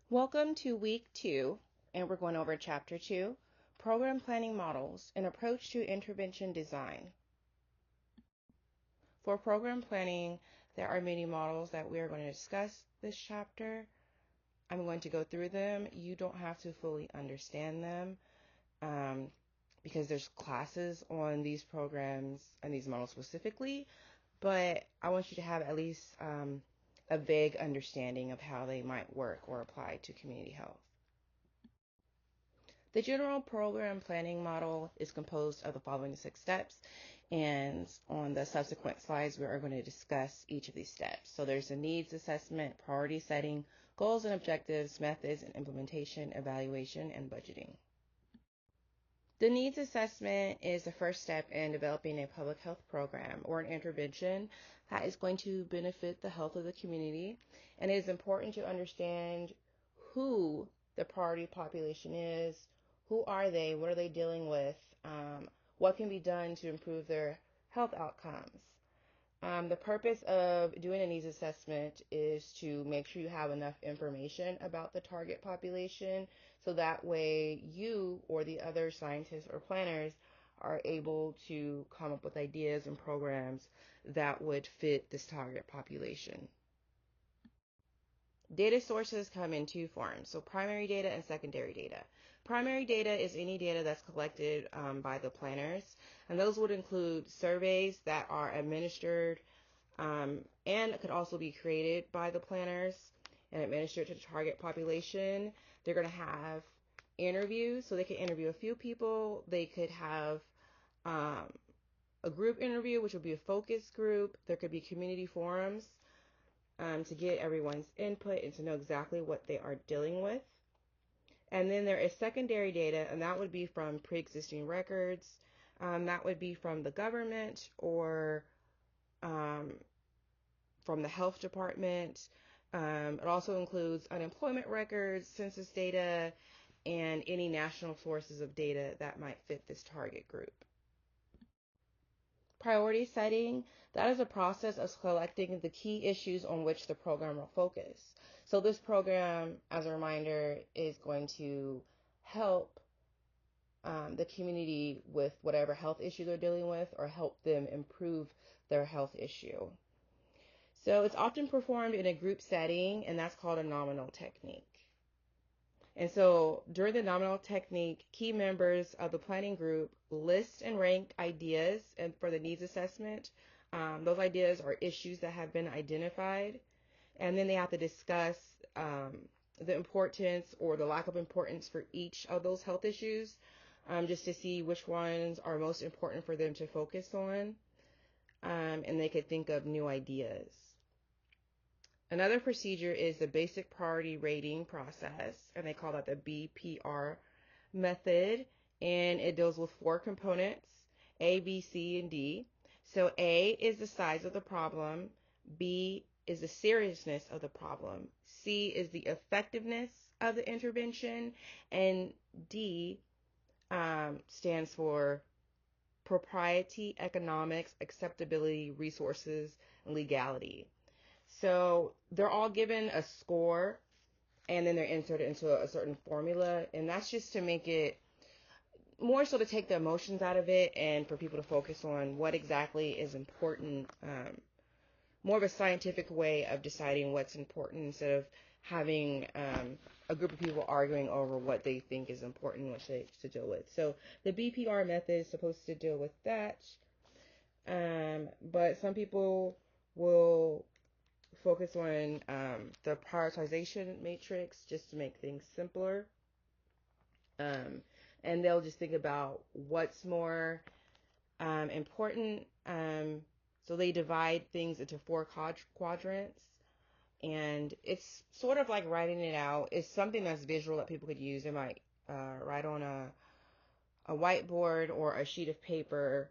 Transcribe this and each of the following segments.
Welcome to week 2, and we're going over chapter 2, Program Planning Models, an Approach to Intervention Design. For program planning, there are many models that we are going to discuss this chapter. I'm going to go through them. You don't have to fully understand them because there's classes on these programs and these models specifically, but I want you to have at least a vague understanding of how they might work or apply to community health. The general program planning model is composed of the following 6 steps, and on the subsequent slides we are going to discuss each of these steps. So there's a needs assessment, priority setting, goals and objectives, methods and implementation, evaluation, and budgeting. The needs assessment is the first step in developing a public health program or an intervention that is going to benefit the health of the community, and it is important to understand who the priority population is. Who are they? What are they dealing with? What can be done to improve their health outcomes? The purpose of doing a needs assessment is to make sure you have enough information about the target population so that way you or the other scientists or planners are able to come up with ideas and programs that would fit this target population. Data sources come in 2 forms, so primary data and secondary data. Primary data is any data that's collected by the planners, and those would include surveys that are administered and could also be created by the planners and administered to the target population. They're going to have interviews, so they could interview a few people. They could have a group interview, which would be a focus group. There could be community forums to get everyone's input and to know exactly what they are dealing with. And then there is secondary data, and that would be from pre-existing records. That would be from the government or from the health department. It also includes unemployment records, census data, and any national sources of data that might fit this target group. Priority setting, that is a process of collecting the key issues on which the program will focus. So this program, as a reminder, is going to help the community with whatever health issue they're dealing with or help them improve their health issue. So it's often performed in a group setting, and that's called a nominal technique. And so during the nominal technique, key members of the planning group list and rank ideas and for the needs assessment. Those ideas are issues that have been identified, and then they have to discuss the importance or the lack of importance for each of those health issues, just to see which ones are most important for them to focus on, and they could think of new ideas. Another procedure is the basic priority rating process, and they call that the BPR method, and it deals with 4 components, A, B, C, and D. So A is the size of the problem, B is the seriousness of the problem, C is the effectiveness of the intervention, and D stands for propriety, economics, acceptability, resources, and legality. So they're all given a score, and then they're inserted into a certain formula, and that's just to make it more so to take the emotions out of it and for people to focus on what exactly is important, more of a scientific way of deciding what's important instead of having a group of people arguing over what they think is important, what they should deal with. So the BPR method is supposed to deal with that, but some people will focus on the prioritization matrix just to make things simpler. And they'll just think about what's more important. So they divide things into 4 quadrants. And it's sort of like writing it out. It's something that's visual that people could use. They might write on a whiteboard or a sheet of paper,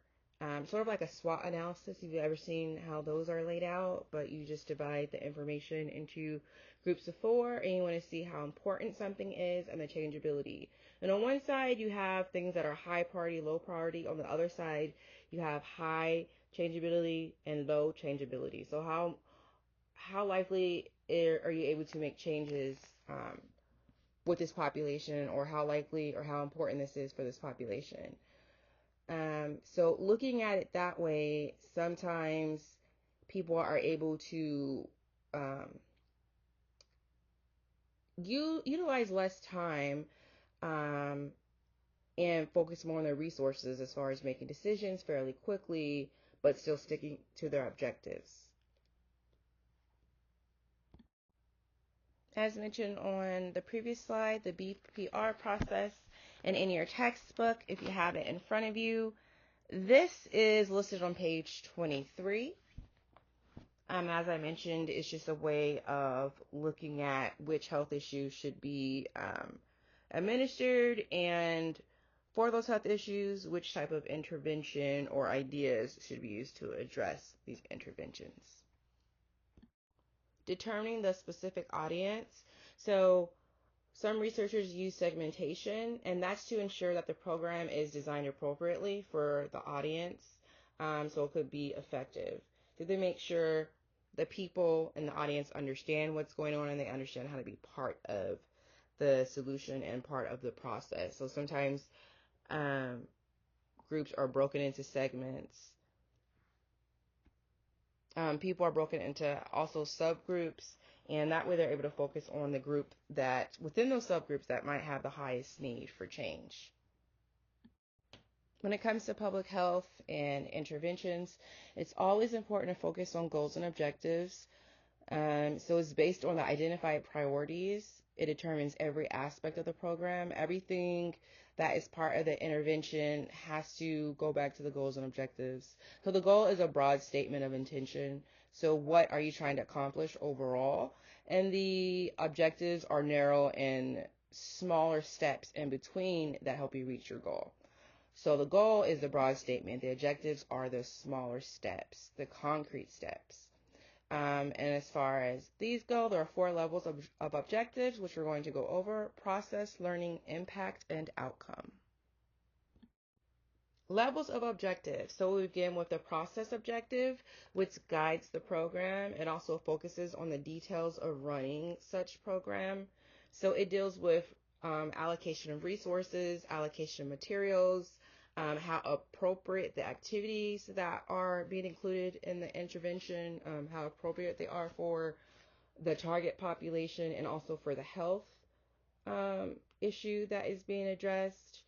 sort of like a SWOT analysis, if you've ever seen how those are laid out, but you just divide the information into groups of 4, and you want to see how important something is and the changeability. And on one side, you have things that are high priority, low priority. On the other side, you have high changeability and low changeability. So how likely are you able to make changes with this population, or how likely or how important this is for this population. So looking at it that way, sometimes people are able to utilize less time um, and focus more on their resources as far as making decisions fairly quickly, but still sticking to their objectives. As mentioned on the previous slide, the BPR process, and in your textbook, if you have it in front of you, this is listed on page 23. As I mentioned, it's just a way of looking at which health issues should be administered, and for those health issues, which type of intervention or ideas should be used to address these interventions. Determining the specific audience. So some researchers use segmentation, and that's to ensure that the program is designed appropriately for the audience, so it could be effective. So they make sure the people in the audience understand what's going on, and they understand how to be part of the solution and part of the process. So sometimes groups are broken into segments. People are broken into also subgroups, and that way they're able to focus on the group that within those subgroups that might have the highest need for change. When it comes to public health and interventions, it's always important to focus on goals and objectives. So it's based on the identified priorities. It determines every aspect of the program. Everything that is part of the intervention has to go back to the goals and objectives. So the goal is a broad statement of intention. So what are you trying to accomplish overall? And the objectives are narrow and smaller steps in between that help you reach your goal. So the goal is the broad statement. The objectives are the smaller steps, the concrete steps. And as far as these go, there are 4 levels of objectives, which we're going to go over: process, learning, impact, and outcome. Levels of objectives. So we begin with the process objective, which guides the program. It also focuses on the details of running such program. So it deals with allocation of resources, allocation of materials, how appropriate the activities that are being included in the intervention, how appropriate they are for the target population and also for the health issue that is being addressed,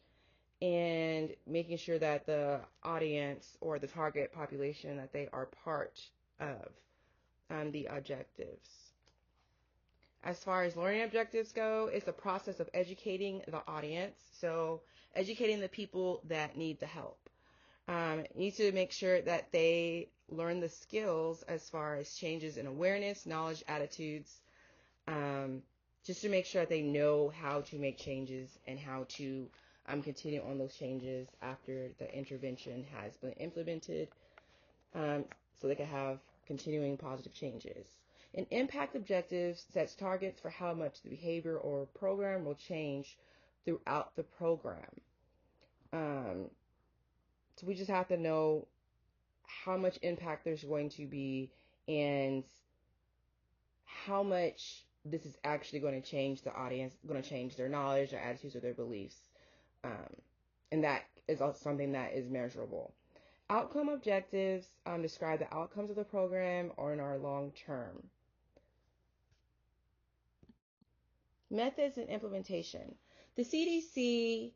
and making sure that the audience or the target population that they are part of the objectives. As far as learning objectives go, it's the process of educating the audience. So educating the people that need the help. You need to make sure that they learn the skills as far as changes in awareness, knowledge, attitudes, just to make sure that they know how to make changes and how to continue on those changes after the intervention has been implemented, so they can have continuing positive changes. An impact objective sets targets for how much the behavior or program will change throughout the program. So we just have to know how much impact there's going to be and how much this is actually going to change the audience, going to change their knowledge, their attitudes, or their beliefs. And that is also something that is measurable. Outcome objectives describe the outcomes of the program or in our long term. Methods and implementation. The CDC,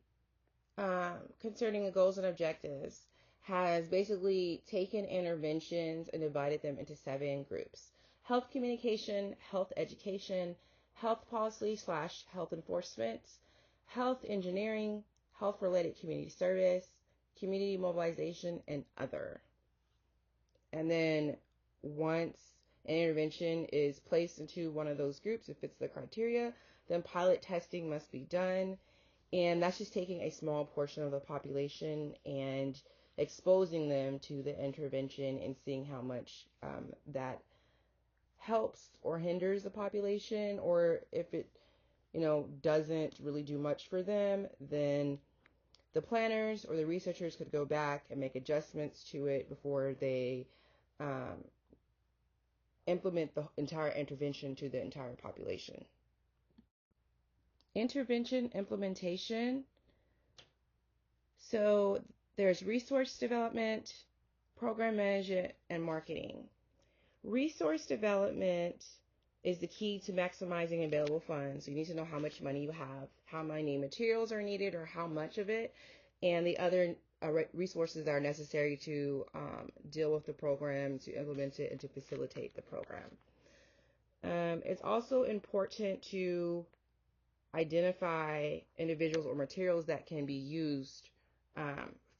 concerning the goals and objectives, has basically taken interventions and divided them into 7 groups: health communication, health education, health policy/health enforcement, health engineering, health-related community service, community mobilization, and other. And then once an intervention is placed into one of those groups, if it's the criteria, then pilot testing must be done. And that's just taking a small portion of the population and exposing them to the intervention and seeing how much that helps or hinders the population, or if it doesn't really do much for them, then the planners or the researchers could go back and make adjustments to it before they implement the entire intervention to the entire population. Intervention implementation. So there's resource development, program management, and marketing. Resource development is the key to maximizing available funds. So you need to know how much money you have, how many materials are needed, or how much of it, and the other resources that are necessary to deal with the program, to implement it, and to facilitate the program. It's also important to identify individuals or materials that can be used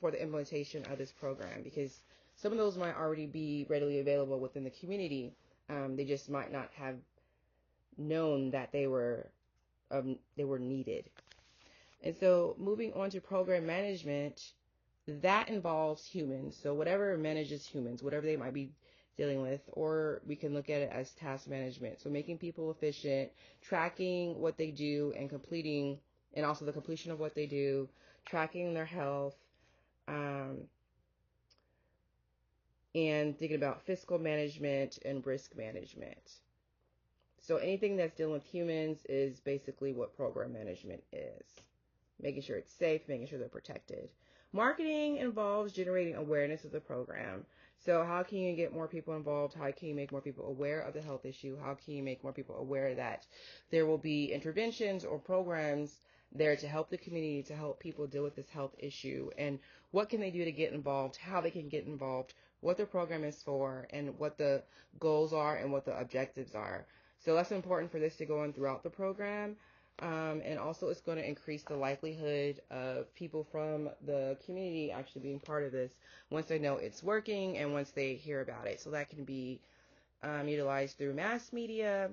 for the implementation of this program, because some of those might already be readily available within the community. They just might not have known that they were needed. And so moving on to program management, that involves humans. So whatever manages humans, whatever they might be dealing with, or we can look at it as task management. So making people efficient, tracking what they do and completing, and also the completion of what they do, tracking their health, and thinking about fiscal management and risk management. So anything that's dealing with humans is basically what program management is. Making sure it's safe, making sure they're protected. Marketing involves generating awareness of the program. So how can you get more people involved? How can you make more people aware of the health issue? How can you make more people aware that there will be interventions or programs there to help the community, to help people deal with this health issue? And what can they do to get involved? How they can get involved? What the program is for? And what the goals are and what the objectives are. So that's important for this to go on throughout the program. And also it's going to increase the likelihood of people from the community actually being part of this once they know it's working and once they hear about it. So that can be utilized through mass media,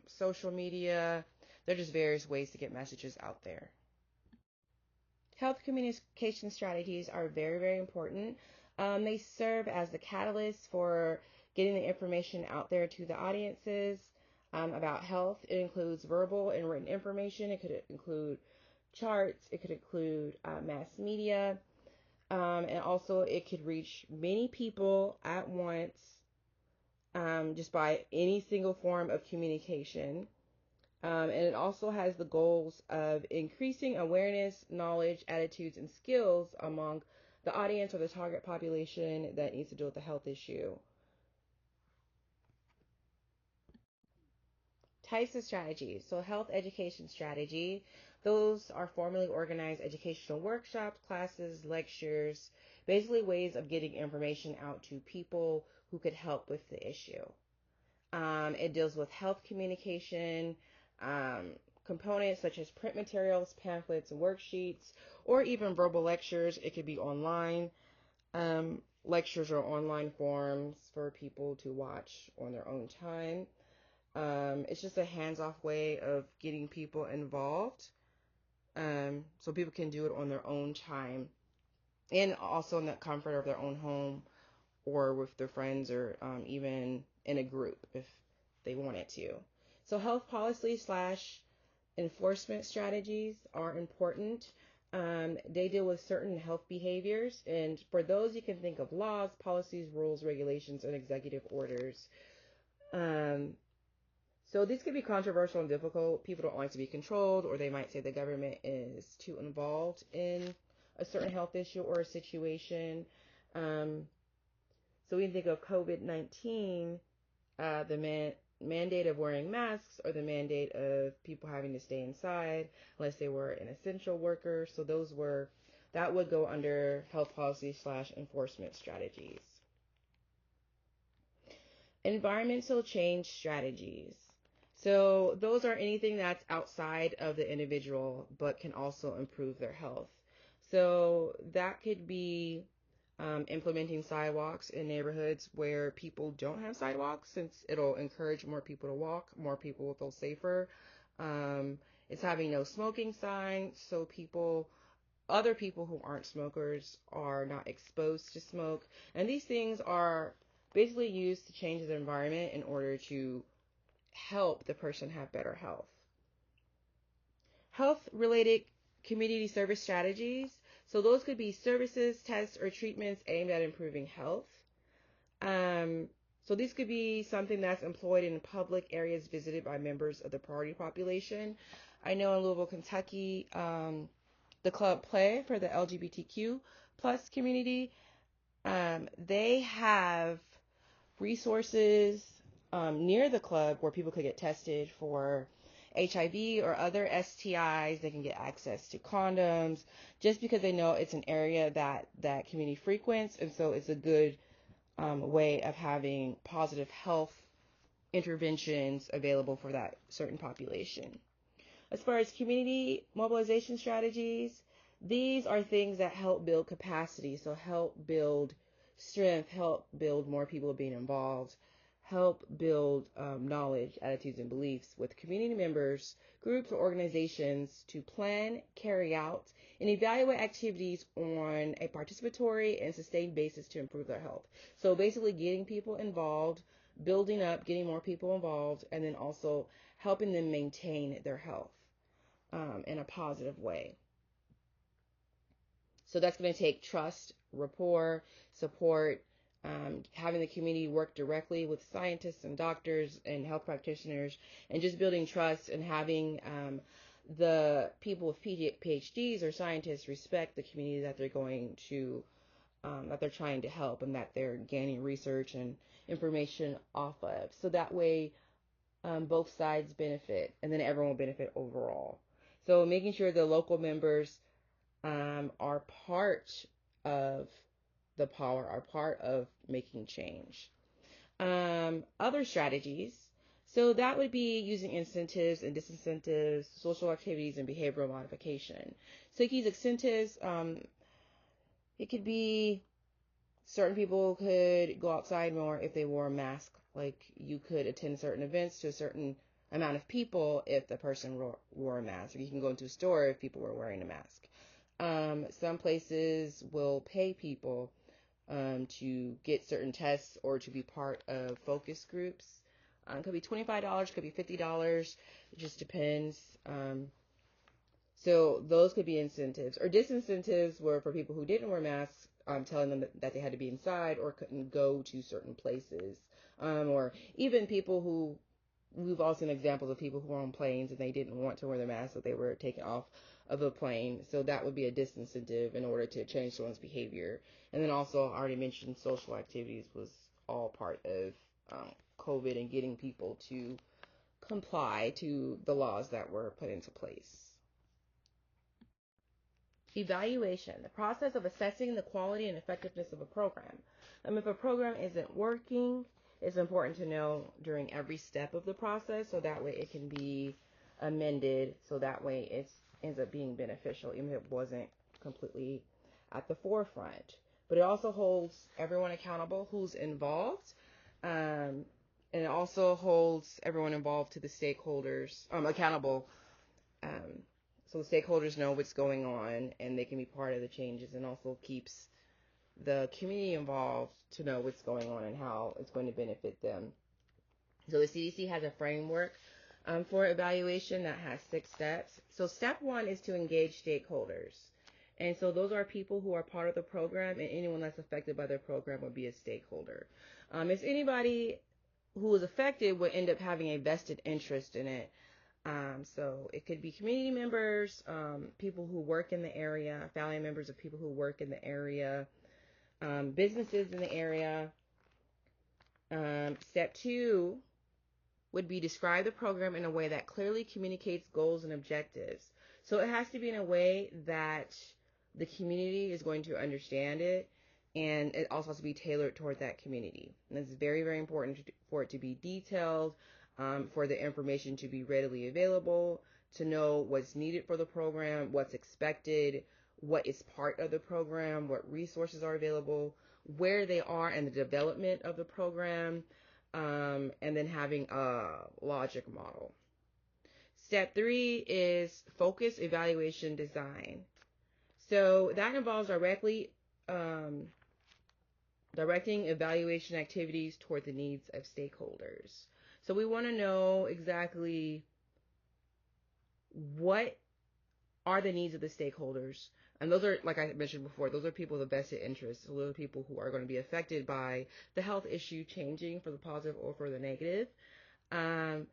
social media. There are just various ways to get messages out there. Health communication strategies are very, very important. They serve as the catalyst for getting the information out there to the audiences. About health. It includes verbal and written information. It could include charts. It could include mass media. And also it could reach many people at once just by any single form of communication. And it also has the goals of increasing awareness, knowledge, attitudes, and skills among the audience or the target population that needs to deal with the health issue. Types of strategies. So health education strategy, those are formally organized educational workshops, classes, lectures, basically ways of getting information out to people who could help with the issue. It deals with health communication, components such as print materials, pamphlets, and worksheets, or even verbal lectures. It could be online lectures or online forums for people to watch on their own time. It's just a hands-off way of getting people involved, so people can do it on their own time and also in the comfort of their own home or with their friends or even in a group if they wanted to. So health policy / enforcement strategies are important. They deal with certain health behaviors, and for those you can think of laws, policies, rules, regulations, and executive orders. So these could be controversial and difficult. People don't like to be controlled, or they might say the government is too involved in a certain health issue or a situation. So we can think of COVID-19, the mandate of wearing masks, or the mandate of people having to stay inside unless they were an essential worker. So that would go under health policy / enforcement strategies. Environmental change strategies. So those are anything that's outside of the individual but can also improve their health. So that could be implementing sidewalks in neighborhoods where people don't have sidewalks, since it'll encourage more people to walk, more people will feel safer. It's having no smoking signs so other people who aren't smokers are not exposed to smoke. And these things are basically used to change the environment in order to help the person have better health. Health-related community service strategies. So those could be services, tests, or treatments aimed at improving health. So these could be something that's employed in public areas visited by members of the priority population. I know in Louisville, Kentucky, the Club Play for the LGBTQ plus community, they have resources near the club where people could get tested for HIV or other STIs. They can get access to condoms just because they know it's an area that community frequents. And so it's a good way of having positive health interventions available for that certain population. As far as community mobilization strategies, these are things that help build capacity, so help build strength, help build more people being involved, help build knowledge, attitudes, and beliefs with community members, groups, or organizations to plan, carry out, and evaluate activities on a participatory and sustained basis to improve their health. So basically getting people involved, building up, getting more people involved, and then also helping them maintain their health in a positive way. So that's going to take trust, rapport, support, having the community work directly with scientists and doctors and health practitioners, and just building trust and having the people with PhDs or scientists respect the community that they're going to, that they're trying to help and that they're gaining research and information off of. So that way both sides benefit and then everyone will benefit overall. So making sure the local members are part of the power, are part of making change. Other strategies. So that would be using incentives and disincentives, social activities, and behavioral modification. So you can use incentives. It could be certain people could go outside more if they wore a mask. Like you could attend certain events to a certain amount of people if the person wore a mask. Or you can go into a store if people were wearing a mask. Some places will pay people to get certain tests or to be part of focus groups. It could be $25, could be $50. It just depends. So those could be incentives. Or disincentives were for people who didn't wear masks, telling them that they had to be inside or couldn't go to certain places. Or even people who, we've all seen examples of people who were on planes and they didn't want to wear their mask, so they were taken off of a plane. So that would be a disincentive in order to change someone's behavior. And then also, I already mentioned social activities was all part of COVID and getting people to comply to the laws that were put into place. Evaluation, the process of assessing the quality and effectiveness of a program. If a program isn't working, it's important to know during every step of the process so that way it can be amended, so that way it ends up being beneficial even if it wasn't completely at the forefront. But it also holds everyone accountable who's involved, and it also holds everyone involved to the stakeholders accountable, so the stakeholders know what's going on and they can be part of the changes, and also keeps the community involved to know what's going on and how it's going to benefit them. So the CDC has a framework for evaluation that has 6 steps. So step 1 is to engage stakeholders. And so those are people who are part of the program, and anyone that's affected by the program would be a stakeholder. If anybody who is affected would end up having a vested interest in it. So it could be community members, people who work in the area, family members of people who work in the area, businesses in the area. Step 2 would be describe the program in a way that clearly communicates goals and objectives. So it has to be in a way that the community is going to understand it, and it also has to be tailored toward that community. And it's very, very important for it to be detailed, for the information to be readily available, to know what's needed for the program, what's expected, what is part of the program, what resources are available, where they are in the development of the program, and then having a logic model. Step 3 is focus, evaluation, design. So that involves directing evaluation activities toward the needs of stakeholders. So we want to know exactly what are the needs of the stakeholders. And those are, like I mentioned before, those are people with a vested interest. So those are people who are going to be affected by the health issue changing for the positive or for the negative. And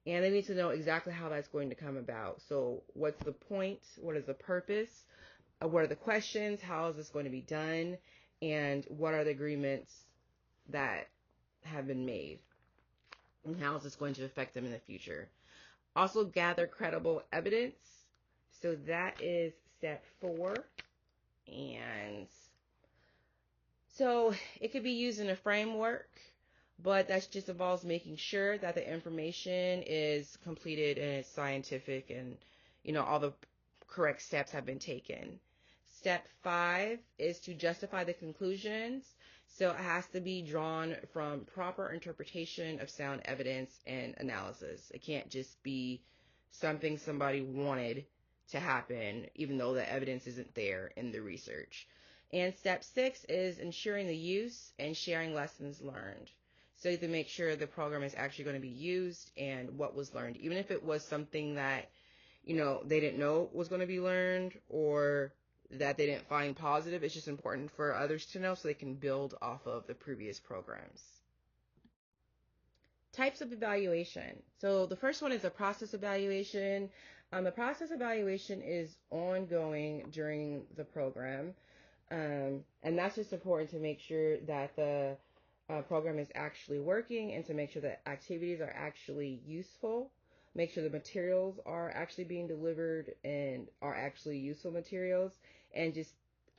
they need to know exactly how that's going to come about. So what's the point? What is the purpose? What are the questions? How is this going to be done? And what are the agreements that have been made? And how is this going to affect them in the future? Also gather credible evidence. So that is step 4. And so it could be used in a framework, but that just involves making sure that the information is completed and it's scientific and, all the correct steps have been taken. Step 5 is to justify the conclusions. So it has to be drawn from proper interpretation of sound evidence and analysis. It can't just be something somebody wanted to happen, even though the evidence isn't there in the research. And step 6 is ensuring the use and sharing lessons learned. So you have to make sure the program is actually going to be used and what was learned, even if it was something that, they didn't know was going to be learned or that they didn't find positive. It's just important for others to know so they can build off of the previous programs. Types of evaluation. So the first one is a process evaluation. The process evaluation is ongoing during the program. And that's just important to make sure that the program is actually working and to make sure that activities are actually useful. Make sure the materials are actually being delivered and are actually useful materials, and just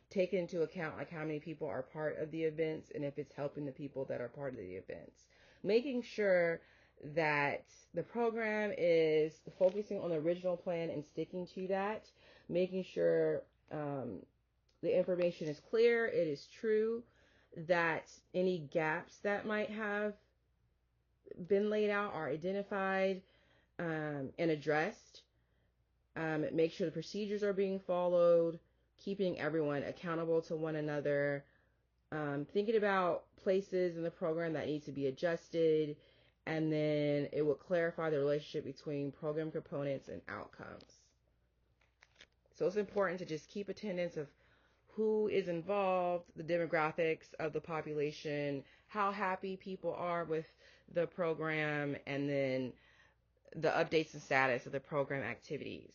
take into account like how many people are part of the events and if it's helping the people that are part of the events. Making sure that the program is focusing on the original plan and sticking to that. Making sure the information is clear, it is true, that any gaps that might have been laid out are identified and addressed. Make sure the procedures are being followed, keeping everyone accountable to one another, thinking about places in the program that need to be adjusted, and then it will clarify the relationship between program components and outcomes. So it's important to just keep attendance of who is involved, the demographics of the population, how happy people are with the program, and then the updates and status of the program activities.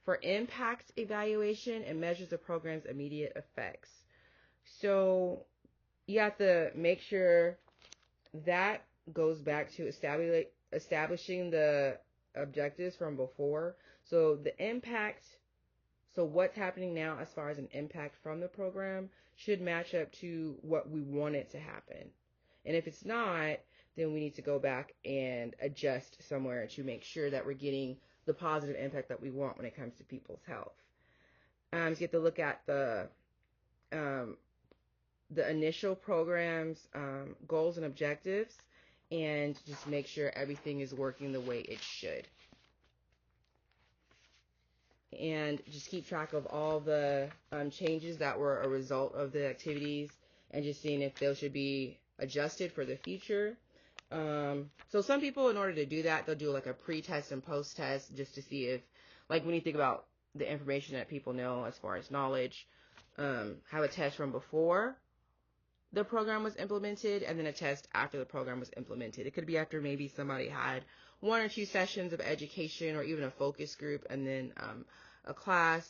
For impact evaluation, it measures the program's immediate effects. So you have to make sure that goes back to establishing the objectives from before. So the impact, so what's happening now as far as an impact from the program should match up to what we want it to happen. And if it's not, then we need to go back and adjust somewhere to make sure that we're getting the positive impact that we want when it comes to people's health. So you have to look at the initial program's goals and objectives and just make sure everything is working the way it should. And just keep track of all the changes that were a result of the activities and just seeing if those should be adjusted for the future. So some people, in order to do that, they'll do like a pre-test and post-test just to see if, like when you think about the information that people know as far as knowledge, have a test from before the program was implemented and then a test after the program was implemented. It could be after maybe somebody had 1 or 2 sessions of education or even a focus group and then a class.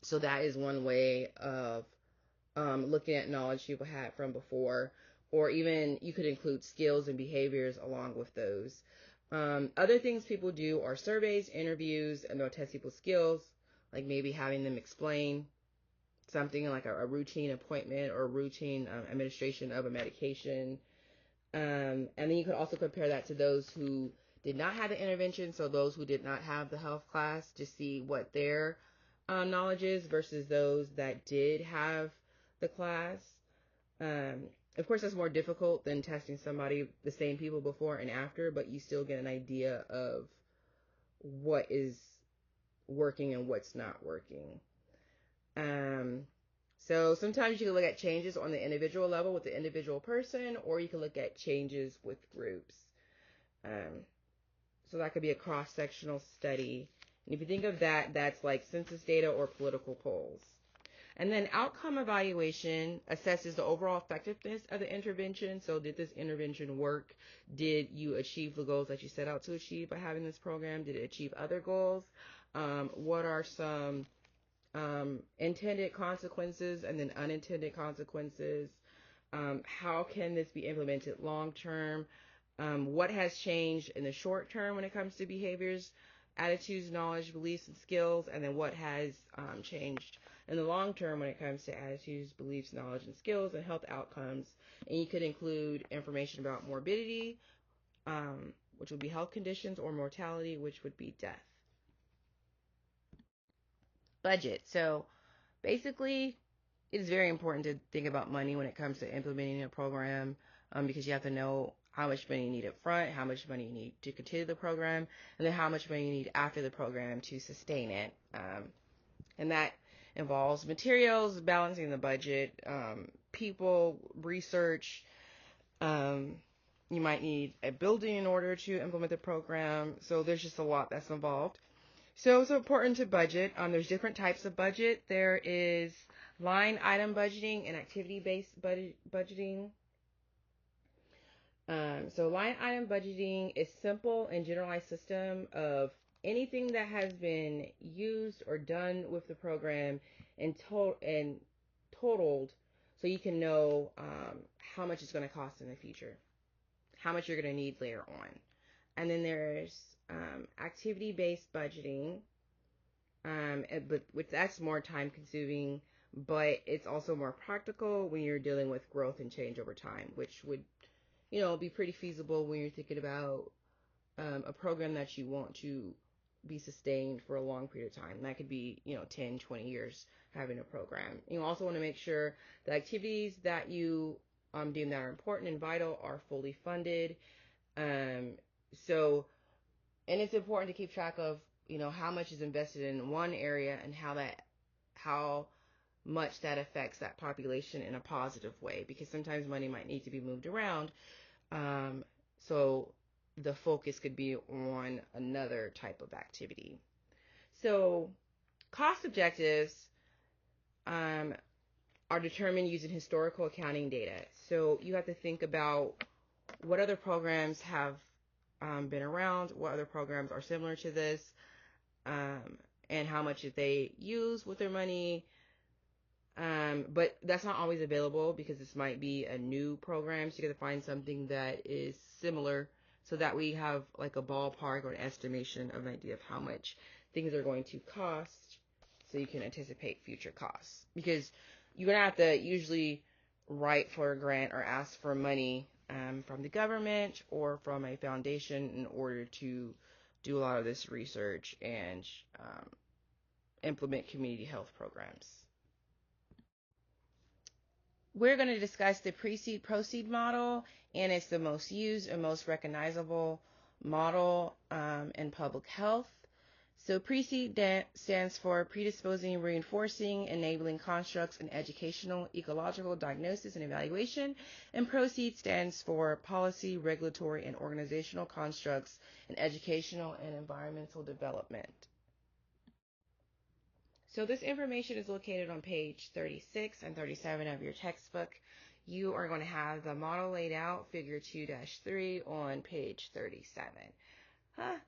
So that is one way of looking at knowledge people had from before. Or even you could include skills and behaviors along with those. Other things people do are surveys, interviews, and they'll test people's skills, like maybe having them explain something like a routine appointment or routine administration of a medication. And then you could also compare that to those who did not have the intervention, so those who did not have the health class, to see what their knowledge is versus those that did have the class. Of course, that's more difficult than testing somebody, the same people before and after, but you still get an idea of what is working and what's not working. So sometimes you can look at changes on the individual level with the individual person, or you can look at changes with groups. So that could be a cross-sectional study And if you think of that, that's like census data or political polls. And then outcome evaluation assesses the overall effectiveness of the intervention. So did this intervention work? Did you achieve the goals that you set out to achieve by having this program? Did it achieve other goals? What are some intended consequences and then unintended consequences? How can this be implemented long term? What has changed in the short term when it comes to behaviors, attitudes, knowledge, beliefs, and skills? And then what has changed in the long term when it comes to attitudes, beliefs, knowledge, and skills and health outcomes? And you could include information about morbidity, which would be health conditions, or mortality, which would be death. Budget. So basically, it is very important to think about money when it comes to implementing a program, because you have to know how much money you need up front, how much money you need to continue the program, and then how much money you need after the program to sustain it. And that involves materials, balancing the budget, people, research. You might need a building in order to implement the program. So there's just a lot that's involved. So it's important to budget. There's different types of budget. There is line item budgeting and activity-based budgeting. So line item budgeting is simple and generalized system of anything that has been used or done with the program and totaled, so you can know how much it's going to cost in the future, how much you're going to need later on. And then there's activity-based budgeting, but which that's more time consuming, but it's also more practical when you're dealing with growth and change over time, which would, be pretty feasible when you're thinking about a program that you want to be sustained for a long period of time. That could be, 10, 20 years having a program. You also want to make sure the activities that you deem that are important and vital are fully funded. So, and it's important to keep track of, how much is invested in one area and how much that affects that population in a positive way, because sometimes money might need to be moved around. So the focus could be on another type of activity. So cost objectives are determined using historical accounting data. So you have to think about what other programs have been around, what other programs are similar to this, and how much did they use with their money. But that's not always available because this might be a new program, so you got to find something that is similar so that we have like a ballpark or an estimation of an idea of how much things are going to cost, so you can anticipate future costs. Because you're going to have to usually write for a grant or ask for money from the government or from a foundation in order to do a lot of this research and implement community health programs. We're going to discuss the pre-seed proceed model, and it's the most used and most recognizable model in public health. So pre-seed stands for predisposing, reinforcing, enabling constructs in educational, ecological diagnosis and evaluation. And proceed stands for policy, regulatory, and organizational constructs in educational and environmental development. So this information is located on page 36 and 37 of your textbook. You are going to have the model laid out, figure 2-3 on page 37.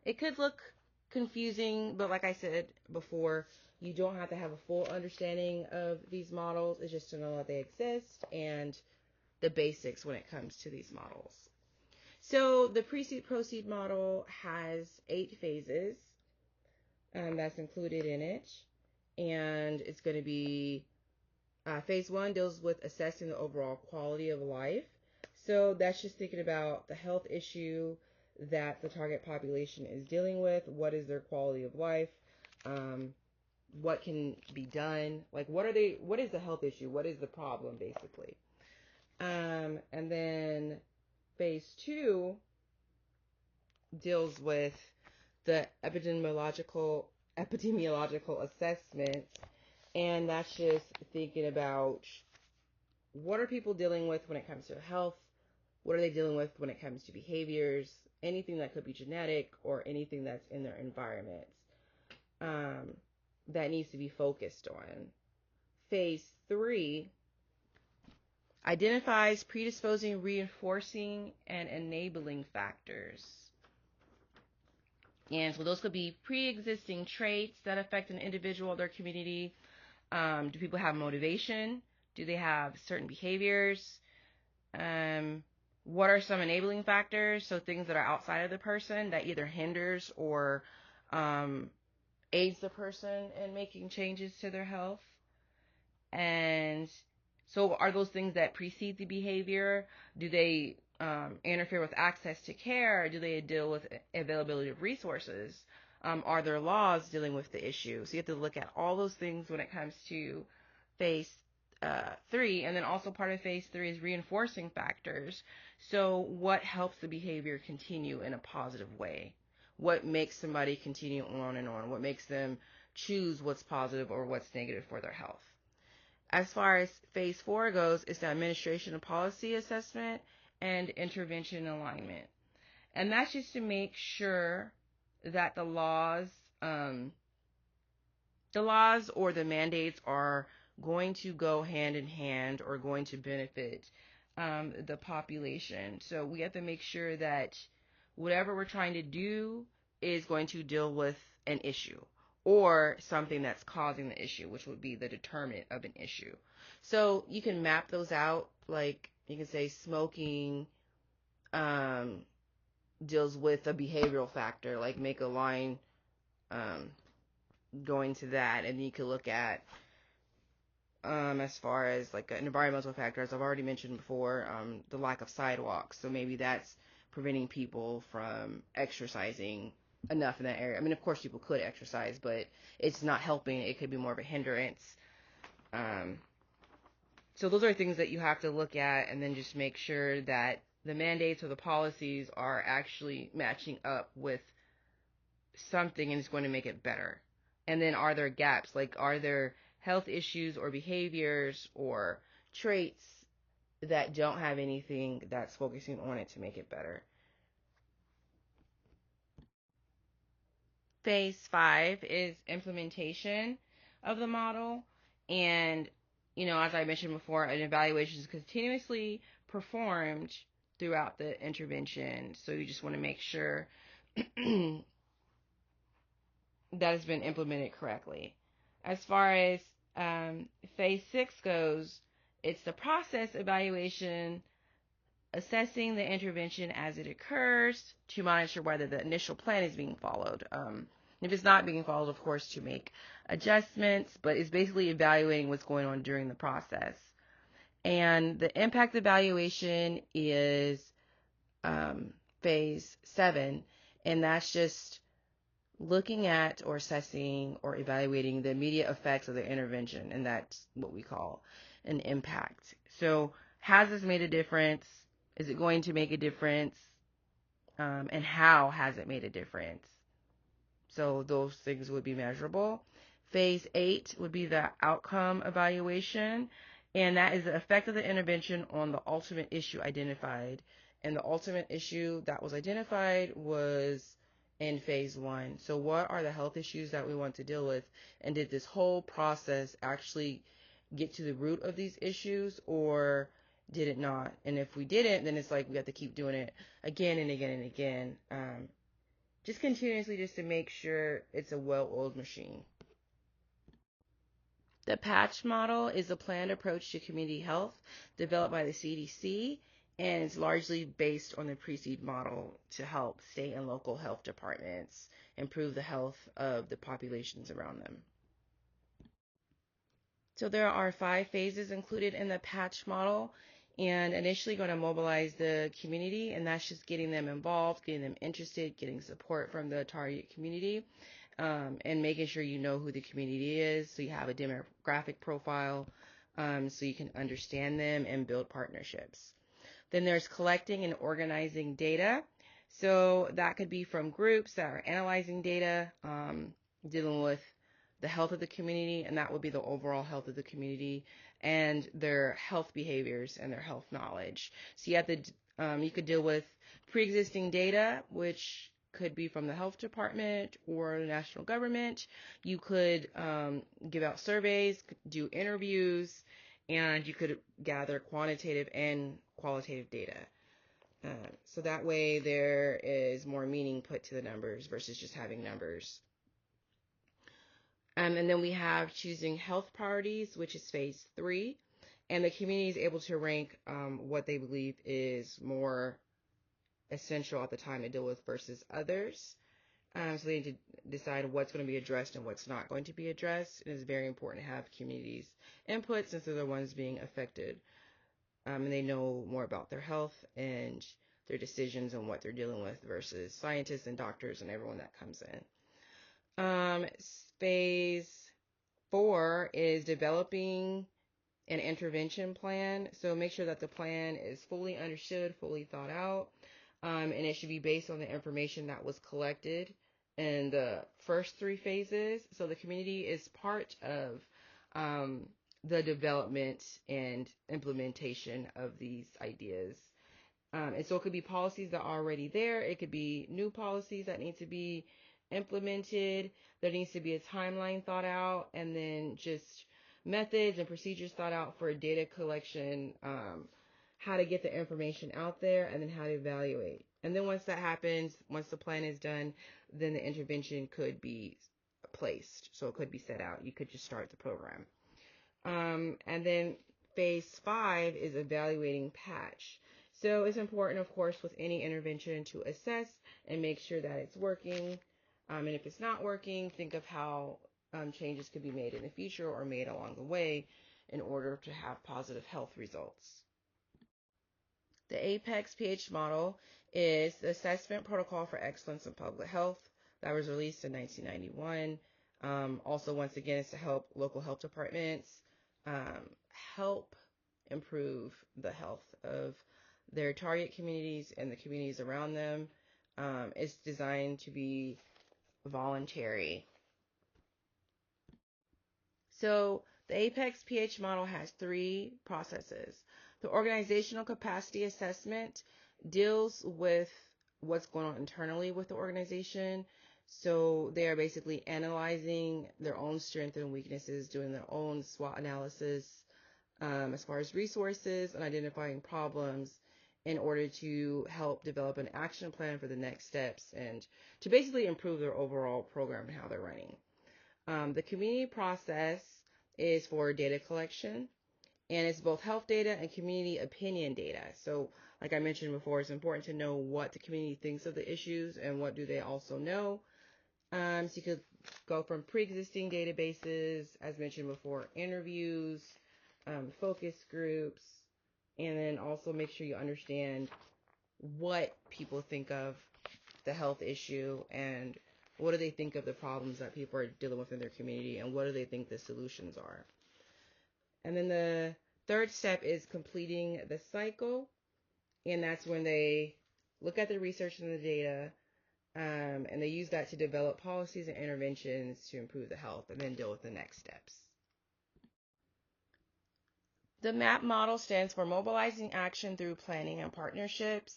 It could look confusing, but like I said before, you don't have to have a full understanding of these models. It's just to know that they exist and the basics when it comes to these models. So the pre-seed proceed model has 8 phases that's included in it. And it's going to be phase 1 deals with assessing the overall quality of life. So that's just thinking about the health issue that the target population is dealing with. What is their quality of life? What can be done? Like, what is the health issue? What is the problem, basically? And then phase 2 deals with the epidemiological assessment, and that's just thinking about what are people dealing with when it comes to health, what are they dealing with when it comes to behaviors, anything that could be genetic or anything that's in their environment. that needs to be focused on. Phase 3 identifies predisposing, reinforcing, and enabling factors. And so those could be pre-existing traits that affect an individual or their community. Do people have motivation? Do they have certain behaviors? What are some enabling factors? So things that are outside of the person that either hinders or aids the person in making changes to their health. And so are those things that precede the behavior? Do they interfere with access to care? Do they deal with availability of resources? Are there laws dealing with the issue? So you have to look at all those things when it comes to phase 3. And then also part of phase 3 is reinforcing factors. So what helps the behavior continue in a positive way? What makes somebody continue on and on? What makes them choose what's positive or what's negative for their health? As far as phase 4 goes, it's the administration and policy assessment and intervention alignment. And that's just to make sure that the laws or the mandates are going to go hand in hand or going to benefit the population. So we have to make sure that whatever we're trying to do is going to deal with an issue or something that's causing the issue, which would be the determinant of an issue. So you can map those out, like you can say smoking deals with a behavioral factor, like make a line going to that, and you can look at as far as like an environmental factor, as I've already mentioned before, the lack of sidewalks. So maybe that's preventing people from exercising enough in that area. I mean, of course, people could exercise, but it's not helping. It could be more of a hindrance. So those are things that you have to look at and then just make sure that the mandates or the policies are actually matching up with something and it's going to make it better. And then are there gaps? Like, are there health issues or behaviors or traits that don't have anything that's focusing on it to make it better? Phase 5 is implementation of the model. And, as I mentioned before, an evaluation is continuously performed throughout the intervention. So you just want to make sure that has been implemented correctly. As far as phase 6 goes, it's the process evaluation, assessing the intervention as it occurs to monitor whether the initial plan is being followed. If it's not being followed, of course, to make adjustments, but it's basically evaluating what's going on during the process. And the impact evaluation is phase 7, and that's just looking at or assessing or evaluating the immediate effects of the intervention, and that's what we call an impact. So has this made a difference? Is it going to make a difference? And how has it made a difference? So those things would be measurable. Phase 8 would be the outcome evaluation, and that is the effect of the intervention on the ultimate issue identified. And the ultimate issue that was identified was in phase 1. So what are the health issues that we want to deal with? And did this whole process actually get to the root of these issues, or did it not? And if we didn't, then it's like we have to keep doing it again and again and again. Just continuously, just to make sure it's a well-oiled machine. The PATCH model is a planned approach to community health developed by the CDC, and it's largely based on the PRECEDE model to help state and local health departments improve the health of the populations around them. So there are 5 phases included in the PATCH model, and initially going to mobilize the community, and that's just getting them involved, getting them interested, getting support from the target community, and making sure you know who the community is, so you have a demographic profile, so you can understand them and build partnerships. Then there's collecting and organizing data. So that could be from groups that are analyzing data, dealing with the health of the community, and that would be the overall health of the community and their health behaviors and their health knowledge. So you have to, you could deal with pre-existing data, which could be from the health department or the national government. You could give out surveys, do interviews, and you could gather quantitative and qualitative data. So that way there is more meaning put to the numbers versus just having numbers. And then we have choosing health priorities, which is phase 3. And the community is able to rank what they believe is more essential at the time to deal with versus others. So they need to decide what's going to be addressed and what's not going to be addressed. It is very important to have communities' input since they're the ones being affected. And they know more about their health and their decisions and what they're dealing with versus scientists and doctors and everyone that comes in. Phase 4 is developing an intervention plan. So make sure that the plan is fully understood, fully thought out, and it should be based on the information that was collected in the first 3 phases. So the community is part of the development and implementation of these ideas. And so it could be policies that are already there. It could be new policies that need to be implemented. There needs to be a timeline thought out, and then just methods and procedures thought out for data collection, how to get the information out there, and then how to evaluate. And then once that happens, once the plan is done, then the intervention could be placed. So it could be set out. You could just start the program. And then phase 5 is evaluating patch. So it's important, of course, with any intervention to assess and make sure that it's working. And if it's not working, think of how changes could be made in the future or made along the way in order to have positive health results. The APEX PH model is the Assessment Protocol for Excellence in Public Health that was released in 1991. Also, once again, it's to help local health departments help improve the health of their target communities and the communities around them. It's designed to be voluntary. So the APEX PH model has 3 processes. The organizational capacity assessment deals with what's going on internally with the organization. So they are basically analyzing their own strengths and weaknesses, doing their own SWOT analysis as far as resources and identifying problems in order to help develop an action plan for the next steps and to basically improve their overall program and how they're running. The community process is for data collection, and it's both health data and community opinion data. So like I mentioned before, it's important to know what the community thinks of the issues and what do they also know. So you could go from pre-existing databases, as mentioned before, interviews, focus groups, and then also make sure you understand what people think of the health issue and what do they think of the problems that people are dealing with in their community and what do they think the solutions are. And then the third step is completing the cycle, and that's when they look at the research and the data, and they use that to develop policies and interventions to improve the health and then deal with the next steps. The MAP model stands for Mobilizing Action Through Planning and Partnerships,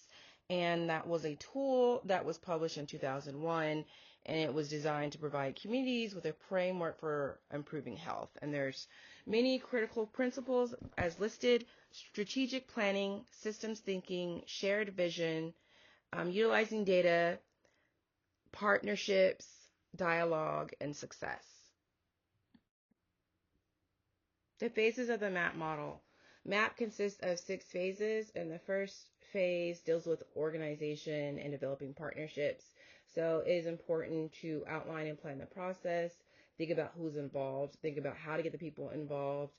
and that was a tool that was published in 2001, and it was designed to provide communities with a framework for improving health. And there's many critical principles as listed: strategic planning, systems thinking, shared vision, utilizing data, partnerships, dialogue, and success. The phases of the MAP model. MAP consists of 6 phases, and the first phase deals with organization and developing partnerships. So it is important to outline and plan the process, think about who's involved, think about how to get the people involved,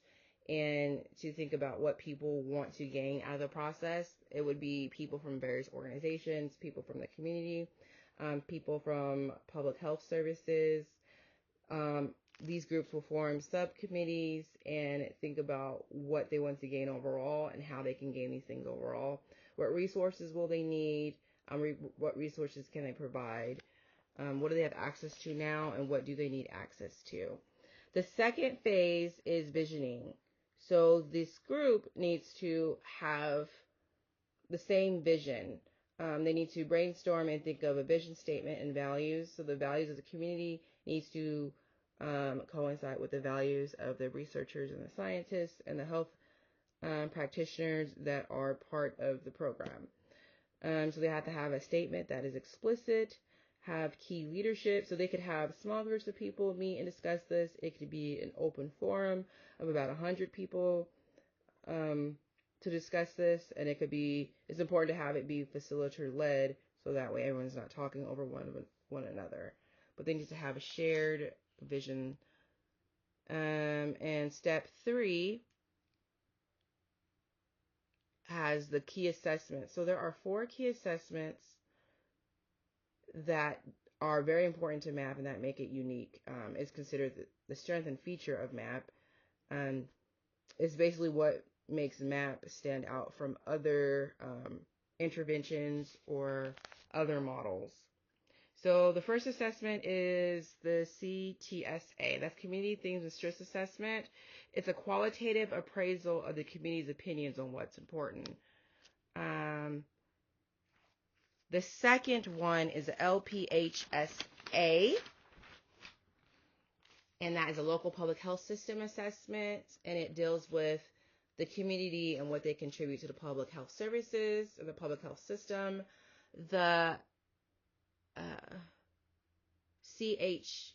and to think about what people want to gain out of the process. It would be people from various organizations, people from the community, people from public health services. These groups will form subcommittees and think about what they want to gain overall and how they can gain these things overall. What resources will they need? What resources can they provide? What do they have access to now, and what do they need access to? The second phase is visioning. So this group needs to have the same vision They need to brainstorm and think of a vision statement and values. So the values of the community needs to coincide with the values of the researchers and the scientists and the health practitioners that are part of the program. So they have to have a statement that is explicit, have key leadership. So they could have small groups of people meet and discuss this. It could be an open forum of about 100 people to discuss this. And it's important to have it be facilitator led so that way everyone's not talking over one another. But they need to have a shared vision. And step 3 has the key assessments. So there are 4 key assessments that are very important to MAP and that make it unique. It's considered the strength and feature of MAP. It's basically what makes MAP stand out from other interventions or other models. So the first assessment is the CTSA. That's Community Themes and Stress Assessment. It's a qualitative appraisal of the community's opinions on what's important. The second one is LPHSA, and that is a local public health system assessment, and it deals with the community and what they contribute to the public health services or the public health system. The CHSA,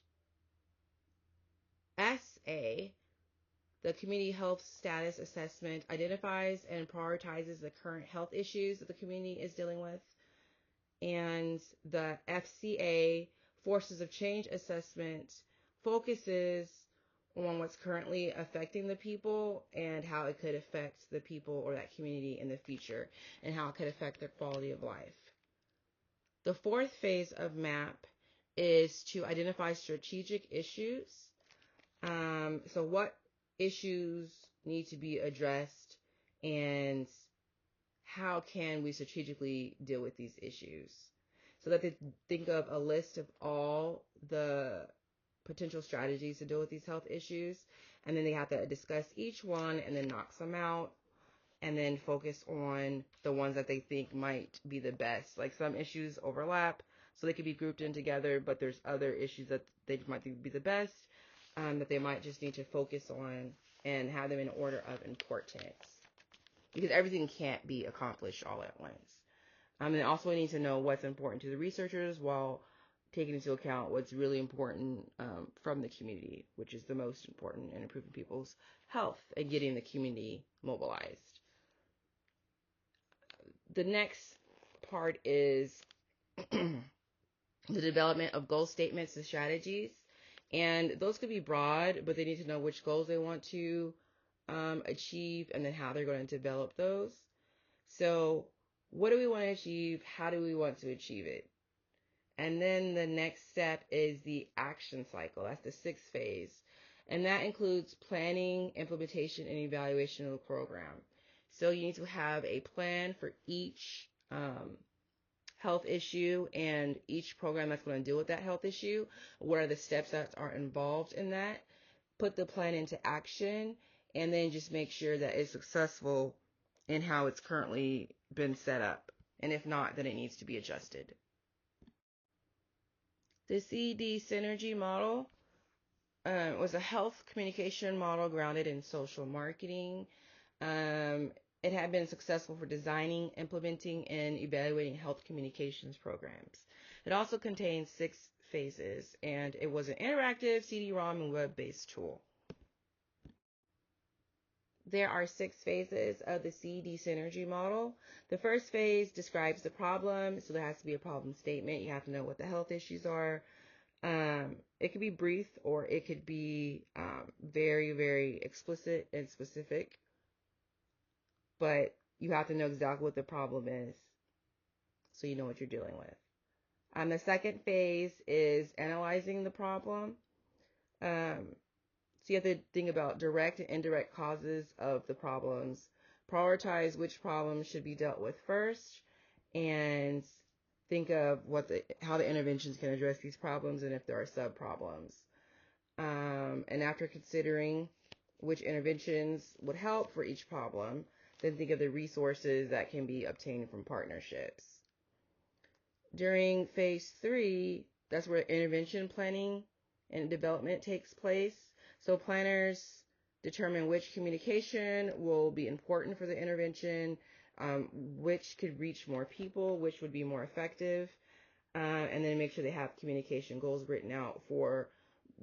the Community Health Status Assessment, identifies and prioritizes the current health issues that the community is dealing with. And the FCA, Forces of Change Assessment, focuses on what's currently affecting the people and how it could affect the people or that community in the future and how it could affect their quality of life. The fourth phase of MAP is to identify strategic issues. So what issues need to be addressed and how can we strategically deal with these issues? So that they think of a list of all the potential strategies to deal with these health issues, and then they have to discuss each one and then knock some out and then focus on the ones that they think might be the best. Like some issues overlap, so they could be grouped in together, but there's other issues that they might think would be the best that they might just need to focus on and have them in order of importance. Because everything can't be accomplished all at once. And also we need to know what's important to the researchers while taking into account what's really important from the community, which is the most important in improving people's health and getting the community mobilized. The next part is the development of goal statements and strategies. And those could be broad, but they need to know which goals they want to achieve and then how they're going to develop those. So what do we want to achieve? How do we want to achieve it? And then the next step is the action cycle. That's the 6th phase. And that includes planning, implementation, and evaluation of the program. So you need to have a plan for each health issue and each program that's going to deal with that health issue. What are the steps that are involved in that? Put the plan into action and then just make sure that it's successful in how it's currently been set up. And if not, then it needs to be adjusted. The CD Synergy model was a health communication model grounded in social marketing. It had been successful for designing, implementing, and evaluating health communications programs. It also contains 6 phases, and it was an interactive CD-ROM and web-based tool. There are 6 phases of the CD Synergy model. The first phase describes the problem, so there has to be a problem statement. You have to know what the health issues are. It could be brief or it could be very, very explicit and specific. But you have to know exactly what the problem is so you know what you're dealing with. The second phase is analyzing the problem. So you have to think about direct and indirect causes of the problems, prioritize which problems should be dealt with first, and think of how the interventions can address these problems and if there are sub-problems. And after considering which interventions would help for each problem, then think of the resources that can be obtained from partnerships. During phase 3, that's where intervention planning and development takes place. So planners determine which communication will be important for the intervention, which could reach more people, which would be more effective, and then make sure they have communication goals written out for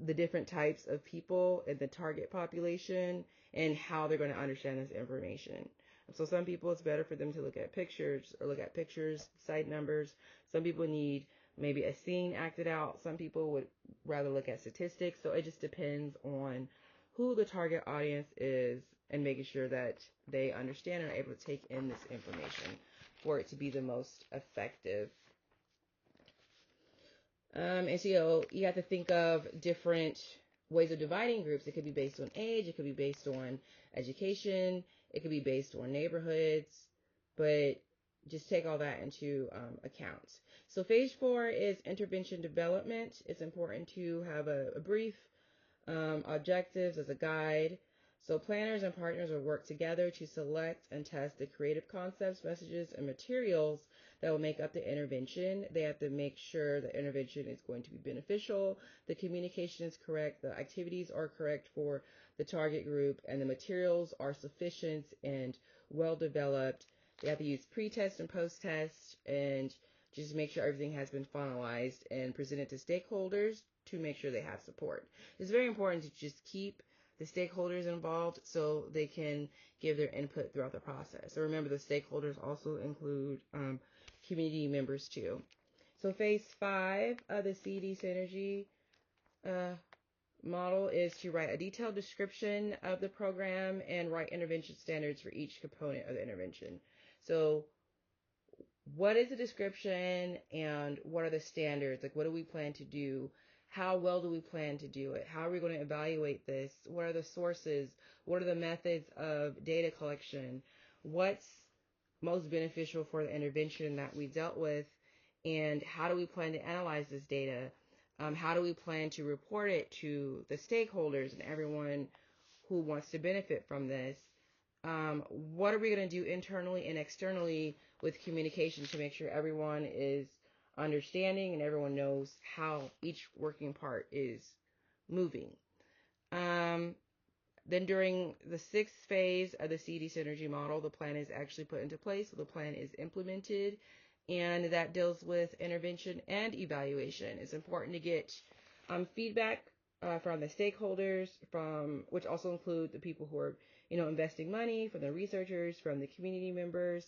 the different types of people and the target population and how they're going to understand this information. So some people, it's better for them to look at pictures or look at pictures, site numbers. Some people need maybe a scene acted out. Some people would rather look at statistics. So it just depends on who the target audience is and making sure that they understand and are able to take in this information for it to be the most effective. And so you have to think of different ways of dividing groups. It could be based on age, it could be based on education, it could be based on neighborhoods, but just take all that into account. So phase 4 is intervention development. It's important to have a brief objectives as a guide. So planners and partners will work together to select and test the creative concepts, messages, and materials that will make up the intervention. They have to make sure the intervention is going to be beneficial, the communication is correct, the activities are correct for the target group, and the materials are sufficient and well developed. They have to use pre-test and post-test and just make sure everything has been finalized and presented to stakeholders to make sure they have support. It's very important to just keep the stakeholders involved so they can give their input throughout the process. So remember, the stakeholders also include community members too. So phase 5 of the CD Synergy model is to write a detailed description of the program and write intervention standards for each component of the intervention. So what is the description and what are the standards? Like, what do we plan to do? How well do we plan to do it? How are we going to evaluate this? What are the sources? What are the methods of data collection? What's most beneficial for the intervention that we dealt with? And how do we plan to analyze this data? How do we plan to report it to the stakeholders and everyone who wants to benefit from this? What are we going to do internally and externally with communication to make sure everyone is understanding and everyone knows how each working part is moving? Then during the 6th phase of the CD Synergy model, the plan is actually put into place. So the plan is implemented, and that deals with intervention and evaluation. It's important to get feedback from the stakeholders, which also include the people who are, investing money, from the researchers, from the community members.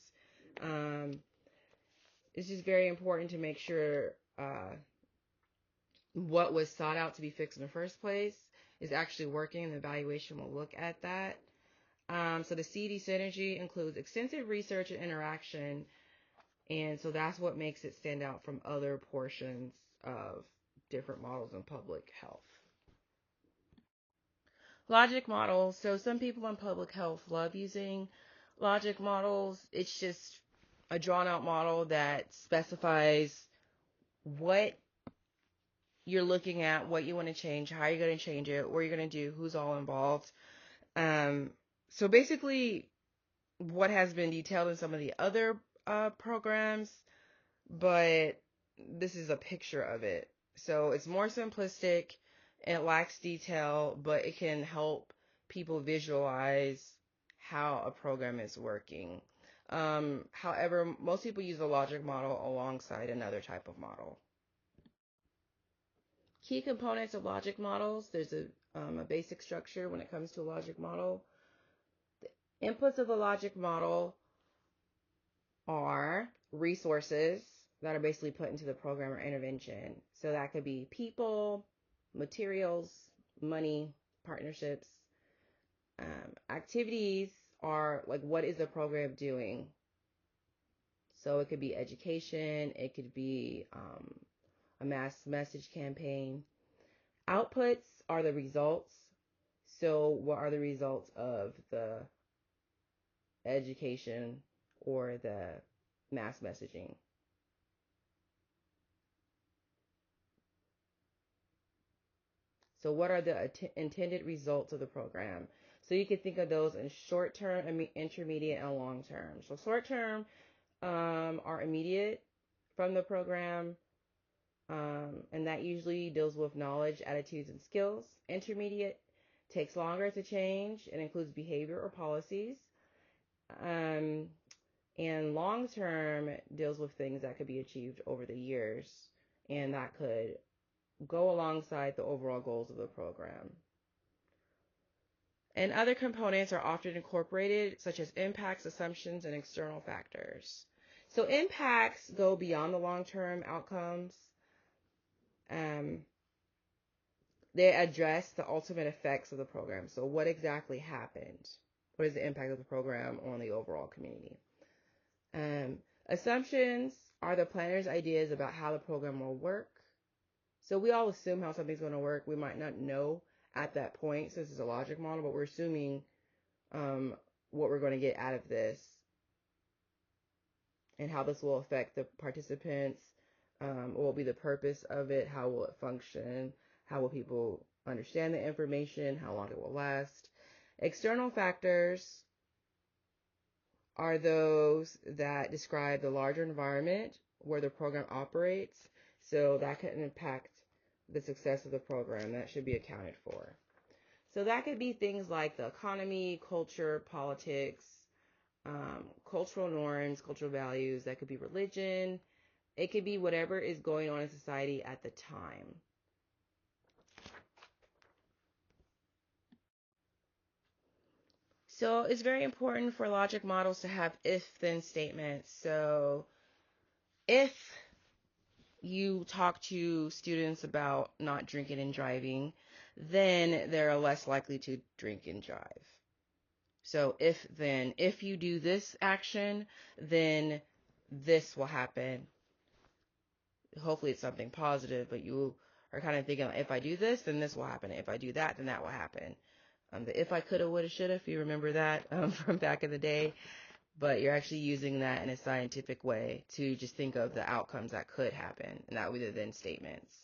It's just very important to make sure what was sought out to be fixed in the first place is actually working, and the evaluation will look at that. So the CD Synergy includes extensive research and interaction, and so that's what makes it stand out from other portions of different models in public health. Logic models. So some people in public health love using logic models. It's just a drawn out model that specifies what you're looking at, what you want to change, how you're going to change it, what you're going to do, who's all involved. So basically what has been detailed in some of the other programs, but this is a picture of it. So it's more simplistic and it lacks detail, but it can help people visualize how a program is working. However, most people use a logic model alongside another type of model. Key components of logic models. There's a basic structure when it comes to a logic model. The inputs of the logic model are resources that are basically put into the program or intervention. So that could be people, materials, money, partnerships. Activities are like, what is the program doing? So it could be education, it could be a mass message campaign. Outputs are the results. So what are the results of the education or the mass messaging? So what are the intended results of the program? So you can think of those in short term, intermediate, and long term. So short term are immediate from the program. And that usually deals with knowledge, attitudes, and skills. Intermediate takes longer to change and includes behavior or policies. And long term deals with things that could be achieved over the years, and that could go alongside the overall goals of the program. And other components are often incorporated, such as impacts, assumptions, and external factors. So impacts go beyond the long-term outcomes. They address the ultimate effects of the program. So what exactly happened? What is the impact of the program on the overall community? Assumptions are the planner's ideas about how the program will work. So we all assume how something's going to work. We might not know at that point, since it's a logic model, but we're assuming what we're going to get out of this and how this will affect the participants, what will be the purpose of it, how will it function, how will people understand the information, how long it will last. External factors are those that describe the larger environment where the program operates, so that can impact the success of the program. That should be accounted for. So that could be things like the economy, culture, politics, cultural norms, cultural values. That could be religion. It could be whatever is going on in society at the time. So it's very important for logic models to have if-then statements. So if you talk to students about not drinking and driving, then they're less likely to drink and drive. So if you do this action, then this will happen. Hopefully it's something positive, but you are kind of thinking, if I do this, then this will happen. If I do that, then that will happen. The if I coulda, woulda, shoulda, if you remember that from back in the day, but you're actually using that in a scientific way to just think of the outcomes that could happen, and that would be the then statements.